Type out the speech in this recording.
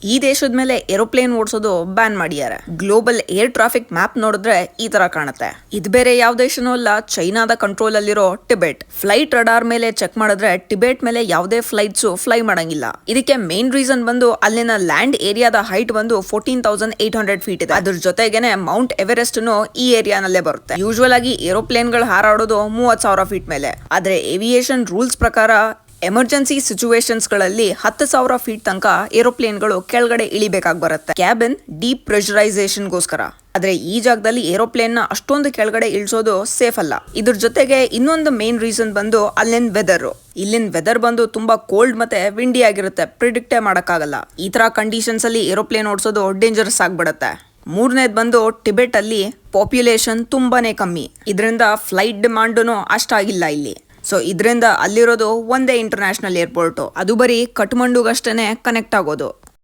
ಈ ದೇಶದ ಮೇಲೆ ಏರೋಪ್ಲೇನ್ ಓಡಿಸೋದು ಬ್ಯಾನ್ ಮಾಡಿದ್ದಾರೆ. ಗ್ಲೋಬಲ್ ಏರ್ ಟ್ರಾಫಿಕ್ ಮ್ಯಾಪ್ ನೋಡಿದ್ರೆ ಈ ತರ ಕಾಣುತ್ತೆ. ಇದು ಬೇರೆ ಯಾವ ದೇಶನೂ ಅಲ್ಲ, ಚೈನಾದ ಕಂಟ್ರೋಲ್ ಅಲ್ಲಿರೋ ಟಿಬೆಟ್. ಫ್ಲೈಟ್ ರಡಾರ್ ಮೇಲೆ ಚೆಕ್ ಮಾಡಿದ್ರೆ ಟಿಬೆಟ್ ಮೇಲೆ ಯಾವುದೇ ಫ್ಲೈಟ್ಸ್ ಫ್ಲೈ ಮಾಡಂಗಿಲ್ಲ. ಇದಕ್ಕೆ ಮೇನ್ ರೀಸನ್ ಬಂದು ಅಲ್ಲಿನ ಲ್ಯಾಂಡ್ ಏರಿಯಾದ ಹೈಟ್ ಬಂದು 14,800 ಫೀಟ್ ಇದೆ. ಅದ್ರ ಜೊತೆಗೇನೆ ಮೌಂಟ್ ಎವರೆಸ್ಟ್ ಈ ಏರಿಯಾನಲ್ಲೇ ಬರುತ್ತೆ. ಯೂಶುವಲ್ ಆಗಿ ಏರೋಪ್ಲೇನ್ ಗಳು ಹಾರಾಡೋದು 30,000 ಫೀಟ್ ಮೇಲೆ. ಆದ್ರೆ ಏವಿಯೇಷನ್ ರೂಲ್ಸ್ ಪ್ರಕಾರ ಎಮರ್ಜೆನ್ಸಿ ಸಿಚುವೇಶನ್ಸ್ ಗಳಲ್ಲಿ 10,000 ಫೀಟ್ ತನಕ ಏರೋಪ್ಲೇನ್ಗಳು ಕೆಳಗಡೆ ಇಳಿಬೇಕಾಗಿ ಬರುತ್ತೆ, ಕ್ಯಾಬಿನ್ ಡೀಪ್ ಪ್ರೆಷರೈಸೇಷನ್ ಗೋಸ್ಕರ. ಆದ್ರೆ ಈ ಜಾಗದಲ್ಲಿ ಏರೋಪ್ಲೇನ್ ನ ಅಷ್ಟೊಂದು ಕೆಳಗಡೆ ಇಳಿಸೋದು ಸೇಫ್ ಅಲ್ಲ. ಇದ್ರ ಜೊತೆಗೆ ಇನ್ನೊಂದು ಮೇನ್ ರೀಸನ್ ಬಂದು ಅಲ್ಲಿನ ವೆದರ್. ಇಲ್ಲಿನ ವೆದರ್ ಬಂದು ತುಂಬಾ ಕೋಲ್ಡ್ ಮತ್ತೆ ವಿಂಡಿ ಆಗಿರುತ್ತೆ, ಪ್ರಿಡಿಕ್ಟೇ ಮಾಡಕ್ಕಾಗಲ್ಲ. ಈ ತರ ಕಂಡೀಷನ್ಸ್ ಅಲ್ಲಿ ಏರೋಪ್ಲೇನ್ ಓಡಿಸೋದು ಡೇಂಜರಸ್ ಆಗ್ಬಿಡುತ್ತೆ. ಮೂರನೇದು ಬಂದು ಟಿಬೆಟ್ ಅಲ್ಲಿ ಪಾಪ್ಯುಲೇಷನ್ ತುಂಬಾನೇ ಕಮ್ಮಿ, ಇದರಿಂದ ಫ್ಲೈಟ್ ಡಿಮಾಂಡ್ನು ಅಷ್ಟಾಗಿಲ್ಲ ಇಲ್ಲಿ. ಸೊ ಇದರಿಂದ ಅಲ್ಲಿರೋದು ಒಂದೇ ಇಂಟರ್ನ್ಯಾಷನಲ್ ಏರ್ಪೋರ್ಟ್, ಅದು ಬರೀ ಕಠ್ಮಂಡುಗಷ್ಟೇನೆ ಕನೆಕ್ಟ್ ಆಗೋದು.